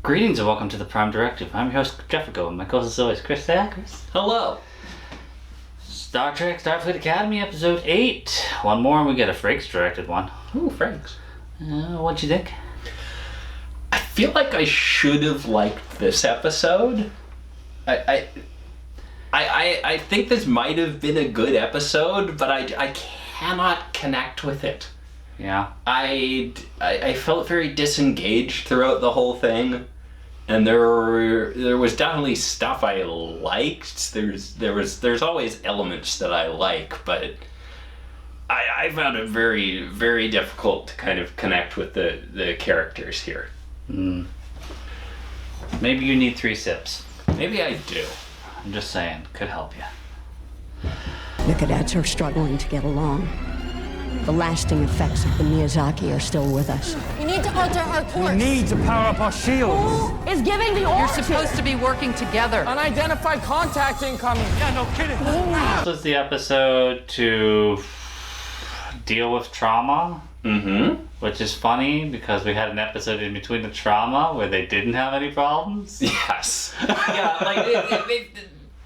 Greetings and welcome to the Prime Directive. I'm your host, Jefficho, and my co-host is always Chris. Say hi, Chris. Hello. Star Trek Starfleet Academy, Episode 8. One more and we get a Frakes directed one. Ooh, Franks. What'd you think? I feel like I should have liked this episode. I think this might have been a good episode, but I cannot connect with it. Yeah. I felt very disengaged throughout the whole thing, and there was definitely stuff I liked. There's always elements that I like, but I found it very, very difficult to kind of connect with the characters here. Maybe you need 3 sips. Maybe I do. I'm just saying, could help you. The cadets are struggling to get along. The lasting effects of the Miyazaki are still with us. We need to alter our course. We need to power up our shields. Who is giving the order? You're supposed to be working together. Unidentified contact incoming. Yeah, no kidding. This was the episode to deal with trauma. Which is funny because we had an episode in between the trauma where they didn't have any problems. Yes. Yeah, like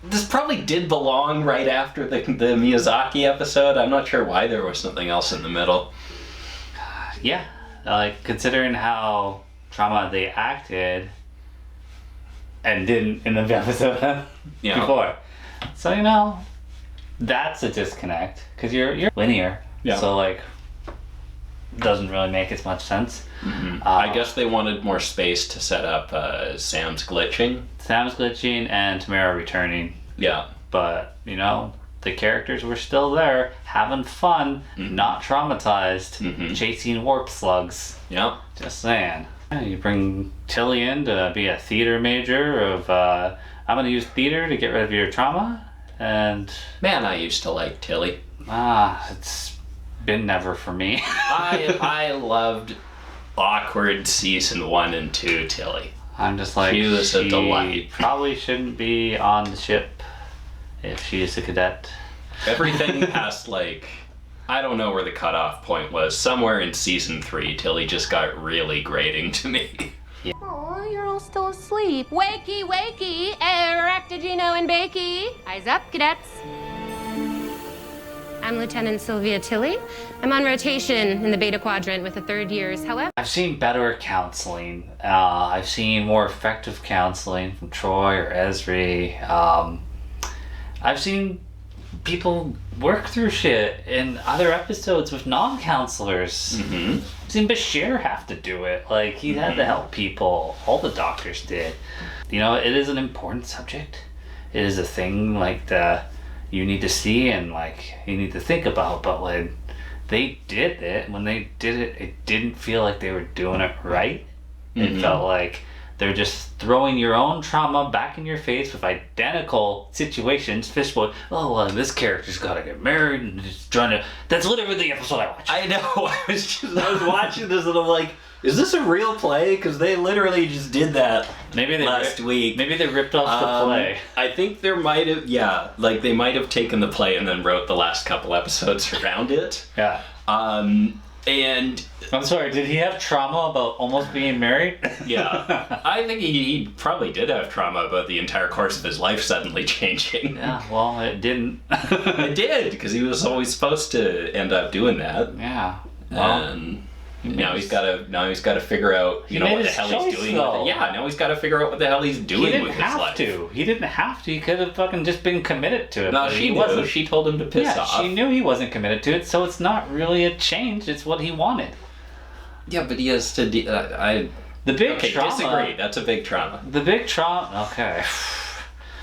this probably did belong right after the Miyazaki episode. I'm not sure why there was something else in the middle. Yeah, like considering how trauma they acted and didn't in the episode before. So that's a disconnect because you're linear. Yeah. So like doesn't really make as much sense. I guess they wanted more space to set up Sam's glitching. Sam's glitching and Tamara returning. Yeah. But, the characters were still there, having fun, not traumatized, chasing warp slugs. Yeah. Just saying. Yeah, you bring Tilly in to be a theater major of, I'm going to use theater to get rid of your trauma, and... Man, I used to like Tilly. It's been never for me. I loved awkward season 1 and 2 Tilly. I'm just like, she was a delight. Probably shouldn't be on the ship if she is a cadet. Everything past I don't know where the cutoff point was. Somewhere in season 3, Tilly just got really grating to me. Yeah. Aw, you're all still asleep. Wakey, wakey, Eractigino and Bakey. Eyes up, cadets. I'm Lieutenant Sylvia Tilly. I'm on rotation in the Beta Quadrant with the 3rd years. However, I've seen better counseling. I've seen more effective counseling from Troy or Esri. I've seen people work through shit in other episodes with non-counselors. I've seen Bashir have to do it. Like, he had to help people. All the doctors did. It is an important subject. It is a thing you need to see and you need to think about, but when they did it, it didn't feel like they were doing it right. It felt like they're just throwing your own trauma back in your face with identical situations. Fishbowl, this character's gotta get married and just trying to... That's literally the episode I watched. I know, I was watching this and I'm like, is this a real play? Because they literally just did that last week. Maybe they ripped off the play. I think there might have, they might have taken the play and then wrote the last couple episodes around it. Yeah. And... I'm sorry, did he have trauma about almost being married? Yeah. I think he probably did have trauma about the entire course of his life suddenly changing. Yeah, well, it didn't. It did, because he was always supposed to end up doing that. Yeah. Well, and... Now he's got to figure out, what the hell he's doing with it. Yeah, now he's got to figure out what the hell he's doing with his life. He didn't have to. He could have fucking just been committed to it. No, she knew. She told him to piss off. She knew he wasn't committed to it, so it's not really a change. It's what he wanted. Yeah, but he has to... The big trauma... disagree. That's a big trauma. The big trauma... Okay.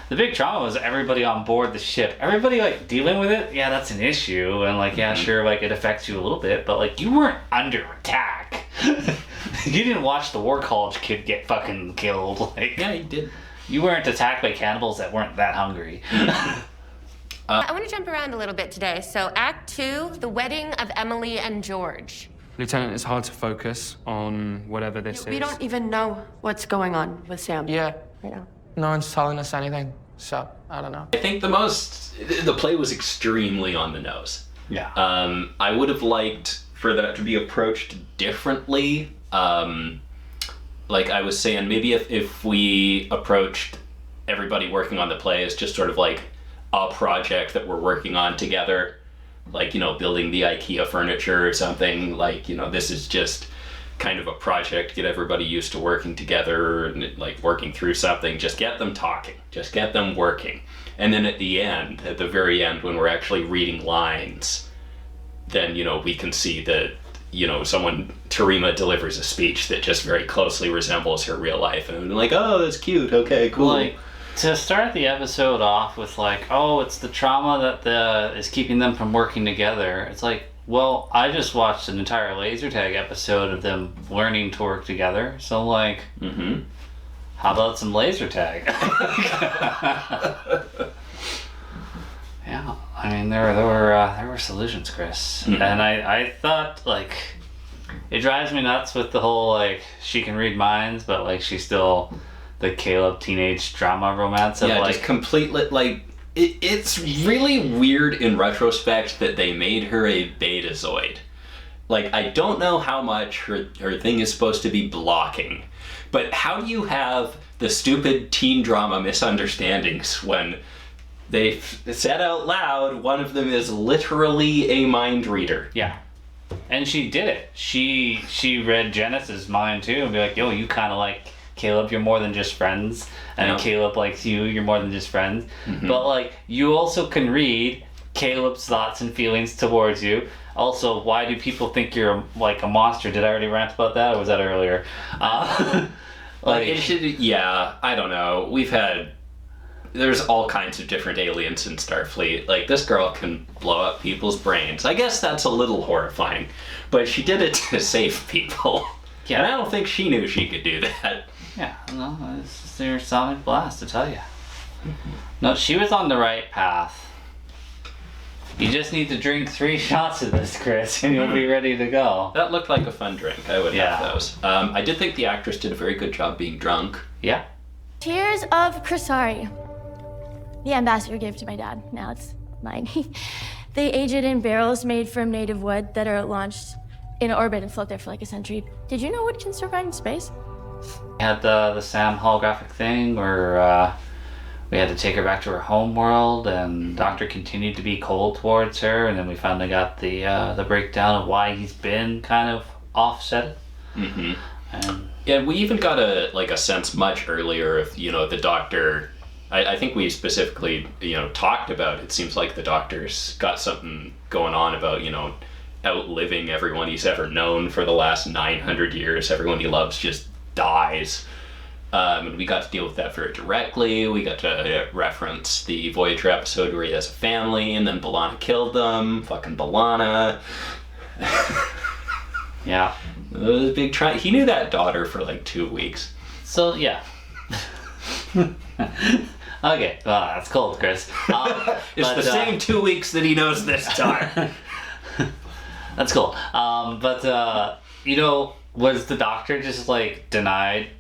The big trauma was everybody on board the ship. Everybody, dealing with it, yeah, that's an issue. And, sure, it affects you a little bit. But, you weren't under attack. You didn't watch the War College kid get fucking killed. Yeah, he did. You weren't attacked by cannibals that weren't that hungry. I want to jump around a little bit today. So, Act 2, the wedding of Emily and George. Lieutenant, it's hard to focus on whatever this is. We don't even know what's going on with Sam. Yeah. Right now. No one's telling us anything, so I don't know. I think the play was extremely on the nose. Yeah. I would have liked for that to be approached differently. like I was saying, maybe if we approached everybody working on the play as just sort of like a project that we're working on together, like, you know, building the IKEA furniture or something, like, you know, this is just kind of a project, get everybody used to working together and like working through something, just get them talking, just get them working. And then at the very end, when we're actually reading lines, then, you know, we can see that, you know, Tarima delivers a speech that just very closely resembles her real life. And I'm like, oh, that's cute. Okay, cool. Like, to start the episode off with like, oh, it's the trauma that is keeping them from working together. It's like, well, I just watched an entire laser tag episode of them learning to work together. So like, how about some laser tag? Yeah, I mean, there were solutions, Chris. And I thought, like, it drives me nuts with the whole, like, she can read minds, but, like, she's still the Caleb teenage drama romance of, like... just completely, like, it's really weird in retrospect that they made her a Betazoid. Like, I don't know how much her thing is supposed to be blocking, but how do you have the stupid teen drama misunderstandings when they said out loud one of them is literally a mind reader? Yeah. And she did it. She read Janice's mind too and be like, yo, you kind of like Caleb, you're more than just friends. And Caleb likes you, you're more than just friends. But like, you also can read Caleb's thoughts and feelings towards you. Also, why do people think you're like a monster? Did I already rant about that, or was that earlier? Like, it should, yeah, I don't know. There's all kinds of different aliens in Starfleet. Like, this girl can blow up people's brains. I guess that's a little horrifying, but she did it to save people. Yeah. And I don't think she knew she could do that. Yeah, no, it's their sonic blast, to tell you. No, she was on the right path. You just need to drink 3 shots of this, Chris, and you'll be ready to go. That looked like a fun drink. I would have those. I did think the actress did a very good job being drunk. Yeah. Tears of Crisari. The ambassador gave to my dad. Now it's mine. They age it in barrels made from native wood that are launched in orbit and float there for like a century. Did you know wood can survive in space? We had the Sam holographic thing where we had to take her back to her home world, and Doctor continued to be cold towards her, and then we finally got the breakdown of why he's been kind of offset. And yeah, we even got a sense much earlier of, you know, the Doctor. I think we specifically, you know, talked about, it seems like the Doctor's got something going on about, you know, outliving everyone he's ever known for the last 900 years. Everyone he loves just dies. And we got to deal with that very directly. We got to reference the Voyager episode where he has a family and then B'Elanna killed them. Fucking B'Elanna. Yeah. It was a big try. He knew that daughter for like 2 weeks. So, yeah. Okay, well, that's cold, Chris. It's the same 2 weeks that he knows this time. That's cool. You know, was the Doctor just like denied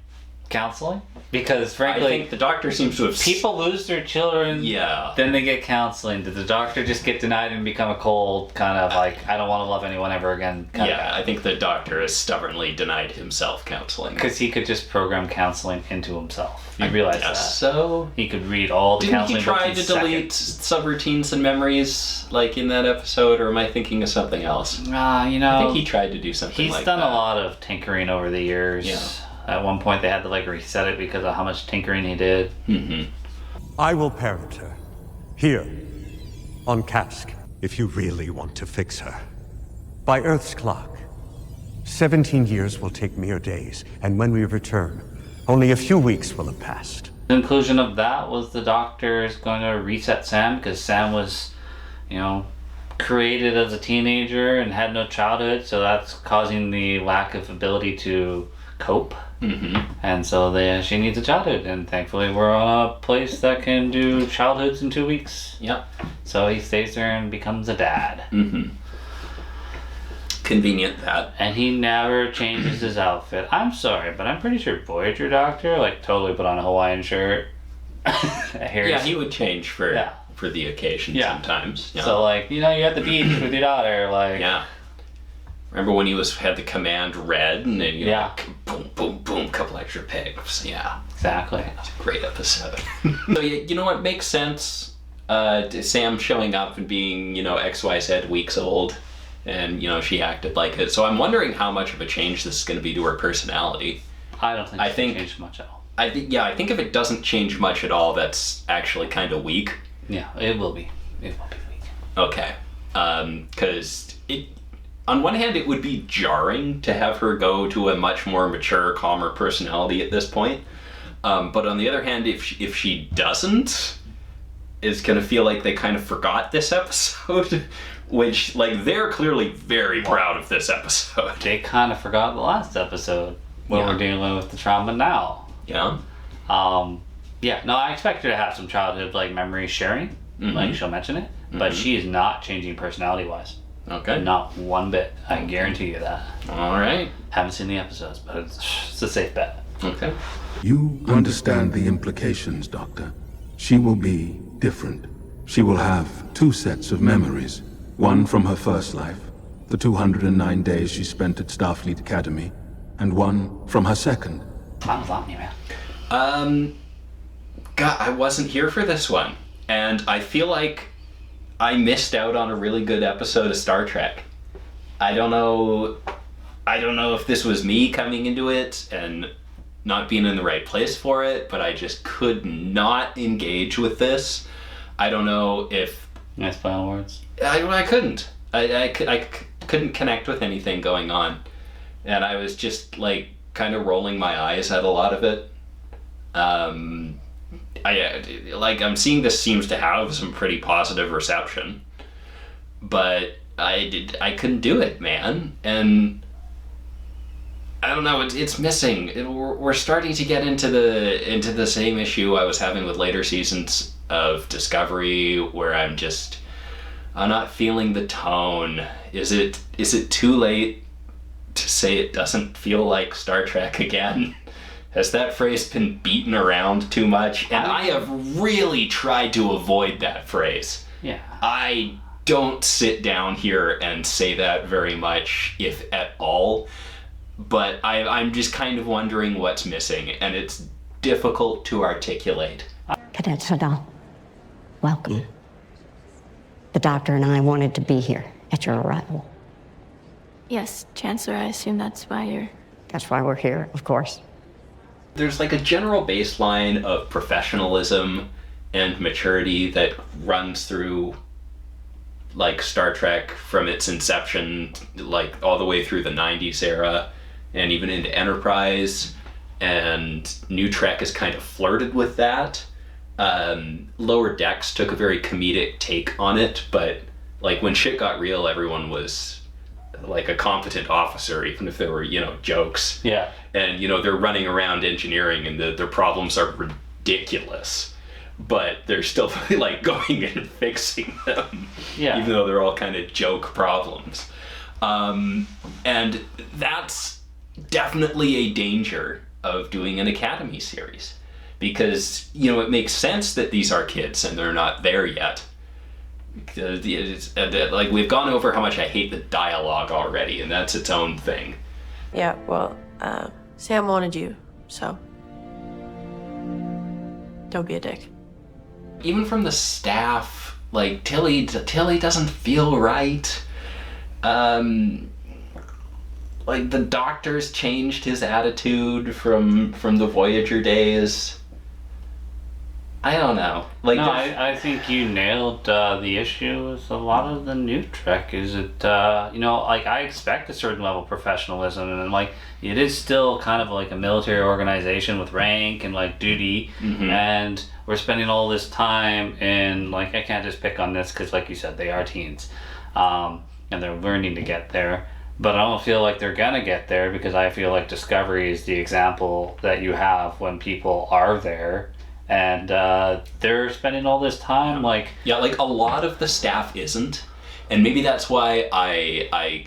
counseling? Because frankly, I think the Doctor seems to have... People lose their children, then they get counseling. Did the Doctor just get denied and become a cold kind of like, I don't want to love anyone ever again kind of guy? I think the Doctor has stubbornly denied himself counseling. Because he could just program counseling into himself. You realize that? So he could read all the counseling books in Didn't he try to delete subroutines and memories like in that episode, or am I thinking of something else? You know, I think he tried to do something like that. He's done a lot of tinkering over the years. Yeah. At one point they had to like reset it because of how much tinkering he did. I will parent her. Here. On Cask. If you really want to fix her. By Earth's clock. 17 years will take mere days, and when we return, only a few weeks will have passed. The conclusion of that was the Doctor's going to reset Sam because Sam was, you know, created as a teenager and had no childhood, so that's causing the lack of ability to cope. And so she needs a childhood, and thankfully we're on a place that can do childhoods in 2 weeks. Yep. So he stays there and becomes a dad. Convenient that. And he never changes his outfit. I'm sorry, but I'm pretty sure Voyager Doctor like totally put on a Hawaiian shirt. Yeah, he would change for the occasion sometimes. Yeah. So like, you know, you're at the beach with your daughter, like... Yeah. Remember when he had the command red and then you like boom, boom, boom, couple extra pigs. Yeah, Exactly. it's a great episode. So you know what makes sense? Sam showing up and being, XYZ weeks old, and she acted like it. So I'm wondering how much of a change this is going to be to her personality. I don't think it's changed much at all. I think if it doesn't change much at all, that's actually kind of weak. Yeah, it will be. It will be weak. Okay. Because on one hand, it would be jarring to have her go to a much more mature, calmer personality at this point. But on the other hand, if she doesn't, it's going to feel like they kind of forgot this episode, which, they're clearly very proud of this episode. They kind of forgot the last episode when we're dealing with the trauma now. Yeah. No, I expect her to have some childhood, memory sharing. Mm-hmm. She'll mention it. But she is not changing personality-wise. Okay. Not one bit. I can guarantee you that. All right. Haven't seen the episodes, but it's a safe bet. Okay. You understand the implications, Doctor. She will be different. She will have 2 sets of memories. One from her first life, the 209 days she spent at Starfleet Academy, and one from her second. Time without me, man. God, I wasn't here for this one. And I feel like I missed out on a really good episode of Star Trek. I don't know if this was me coming into it and not being in the right place for it, but I just could not engage with this. I don't know if... Nice final words. I couldn't. I couldn't connect with anything going on. And I was just, kind of rolling my eyes at a lot of it. I'm seeing this seems to have some pretty positive reception, but I couldn't do it, man. And I don't know, it's missing. We're starting to get into the same issue I was having with later seasons of Discovery, where I'm not feeling the tone. Is it too late to say it doesn't feel like Star Trek again? Has that phrase been beaten around too much? And I have really tried to avoid that phrase. Yeah. I don't sit down here and say that very much, if at all. But I'm just kind of wondering what's missing, and it's difficult to articulate. Cadet Sadal, welcome. The doctor and I wanted to be here at your arrival. Yes, Chancellor, I assume that's why we're here, of course. There's a general baseline of professionalism and maturity that runs through Star Trek from its inception, all the way through the 90s era and even into Enterprise, and New Trek has kind of flirted with that. Lower Decks took a very comedic take on it, but when shit got real, everyone was a competent officer, even if there were, jokes. Yeah. And, they're running around engineering and their problems are ridiculous. But they're still, going and fixing them. Yeah. Even though they're all kind of joke problems. And that's definitely a danger of doing an Academy series. Because, it makes sense that these are kids and they're not there yet. We've gone over how much I hate the dialogue already, and that's its own thing. Yeah, well, Sam wanted you, so don't be a dick. Even from the staff, Tilly doesn't feel right. The doctor's changed his attitude from the Voyager days. I don't know. I think you nailed the issue with a lot of the New Trek. Is it, I expect a certain level of professionalism, and it is still kind of like a military organization with rank and duty, and we're spending all this time in I can't just pick on this because, like you said, they are teens, and they're learning to get there. But I don't feel like they're gonna get there because I feel like Discovery is the example that you have when people are there. And they're spending all this time a lot of the staff isn't, and maybe that's why I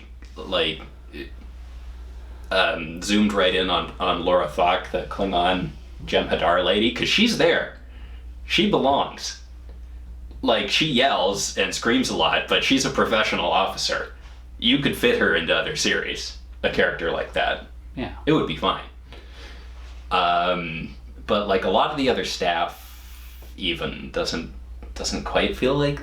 zoomed right in on Laura Thok, the Klingon Jem'Hadar lady, because she's there. She belongs. She yells and screams a lot, but she's a professional officer. You could fit her into other series, a character like that. Yeah. It would be fine. But like a lot of the other staff even doesn't quite feel like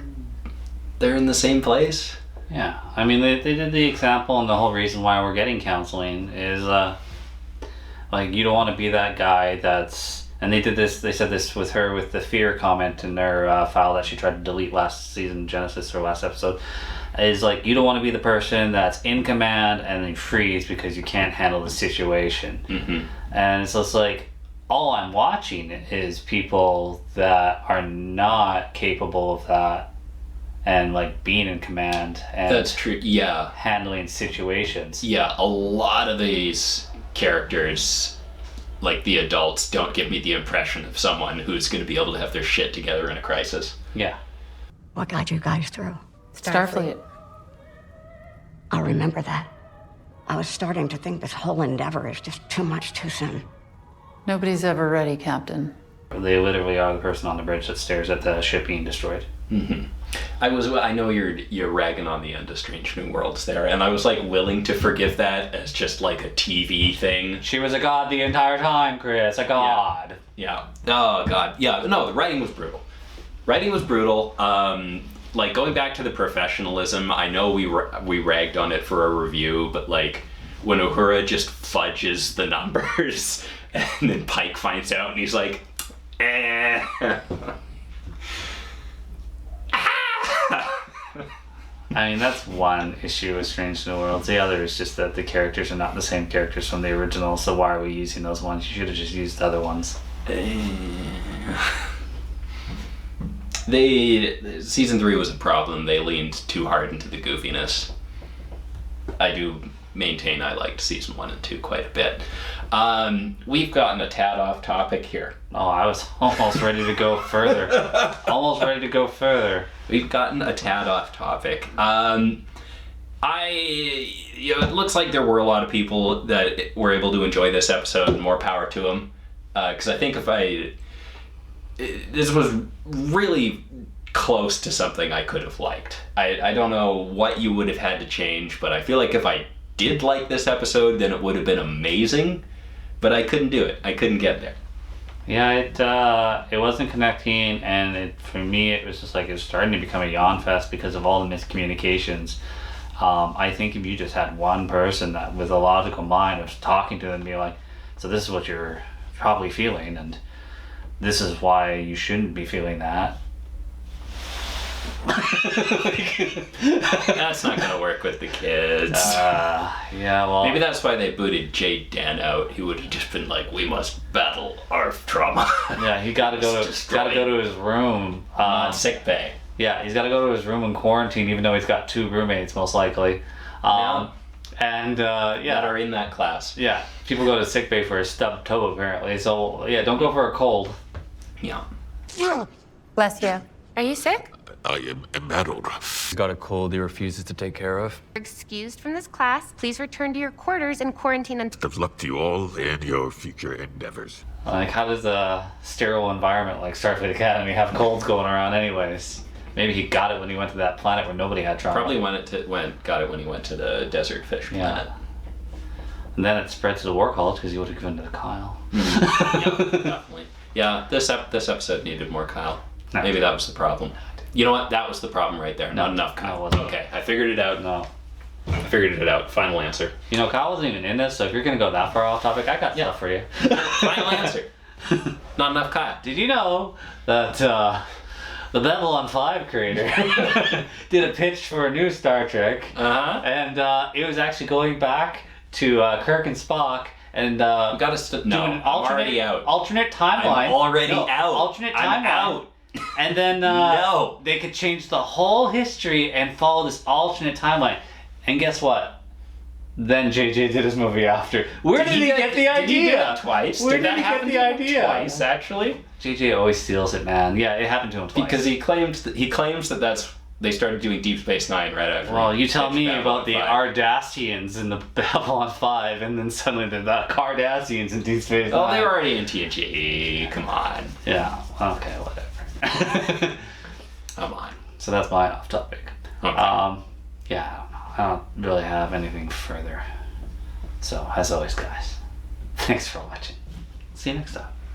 they're in the same place. Yeah, I mean, they did the example, and the whole reason why we're getting counseling is, like, you don't want to be that guy that's... And they said this with her with the fear comment in their file that she tried to delete last season, Genesis, or last episode, is like, you don't want to be the person that's in command and then freeze because you can't handle the situation. Mm-hmm. And so it's like, all I'm watching is people that are not capable of that and like being in command and that's true. Yeah, handling situations. Yeah, a lot of these characters, like the adults, don't give me the impression of someone who's going to be able to have their shit together in a crisis. Yeah. What got you guys through? Starfleet. I'll remember that. I was starting to think this whole endeavor is just too much too soon. Nobody's ever ready, Captain. They literally are the person on the bridge that stares at the ship being destroyed. Mm-hmm. I know you're ragging on the end of Strange New Worlds there, and I was like willing to forgive that as just like a TV thing. She was a god the entire time, Chris. A god. Yeah. Oh god. Yeah. No, the writing was brutal. Like going back to the professionalism, I know we ragged on it for a review, but like when Uhura just fudges the numbers and then Pike finds out and he's like, eh. I mean, that's one issue with Strange New Worlds. The other is just that the characters are not the same characters from the original, so why are we using those ones? You should have just used the other ones. Season 3 was a problem. They leaned too hard into the goofiness. I do maintain I liked season 1 and 2 quite a bit. We've gotten a tad off topic here. Oh, I was almost ready to go further. We've gotten a tad off topic. It looks like there were a lot of people that were able to enjoy this episode, and more power to them. Because I think this was really close to something I could have liked. I don't know what you would have had to change, but I feel like if I did like this episode, then it would have been amazing. But I couldn't do it. I couldn't get there. Yeah, it wasn't connecting, and for me it was just like it was starting to become a yawn fest because of all the miscommunications. I think if you just had one person that with a logical mind was talking to them, being like, so this is what you're probably feeling, and this is why you shouldn't be feeling that. That's not gonna work with the kids. Yeah, well, maybe that's why they booted Jade Dan out. He would have just been like, "We must battle our trauma." Yeah, he got to go to his room, sick bay. Yeah, he's got to go to his room in quarantine, even though he's got 2 roommates, most likely. And that are in that class. Yeah, people go to sick bay for a stubbed toe apparently. So yeah, don't go for a cold. Yeah. Bless you. Are you sick? I am embattled. Got a cold he refuses to take care of. Excused from this class. Please return to your quarters and quarantine until... Best of luck to you all in your future endeavors. Like, how does a sterile environment like Starfleet Academy have colds going around anyways? Maybe he got it when he went to that planet where nobody had trauma. Probably got it when he went to the desert fish planet. And then it spread to the war college because he would have given it to Kyle. Yeah, definitely. Yeah, this episode needed more Kyle. No. Maybe that was the problem. You know what? That was the problem right there. Not enough Kyle. Okay, I figured it out. I figured it out. Final answer. You know, Kyle wasn't even in this, so if you're going to go that far off topic, I got stuff for you. Final answer. Not enough Kyle. Did you know that the Babylon 5 creator did a pitch for a new Star Trek? And it was actually going back to Kirk and Spock and no, I'm already out. Alternate timeline. I'm already out. Alternate timeline. I'm out. And then they could change the whole history and follow this alternate timeline. And guess what? Then JJ did his movie after. Where did he get the idea? Did he do that twice? Where did he get the idea? Twice, actually. JJ always steals it, man. Yeah, it happened to him twice. Because he claims that they started doing Deep Space Nine right after. Well, you tell me about the Ardassians in the Babylon 5, and then suddenly the Cardassians in Deep Space Nine. Oh, they were already in TNG. Come on. Yeah. Okay. Whatever. Come on. So that's my off topic. Okay. Yeah. I don't really have anything further. So as always, guys, thanks for watching. See you next time.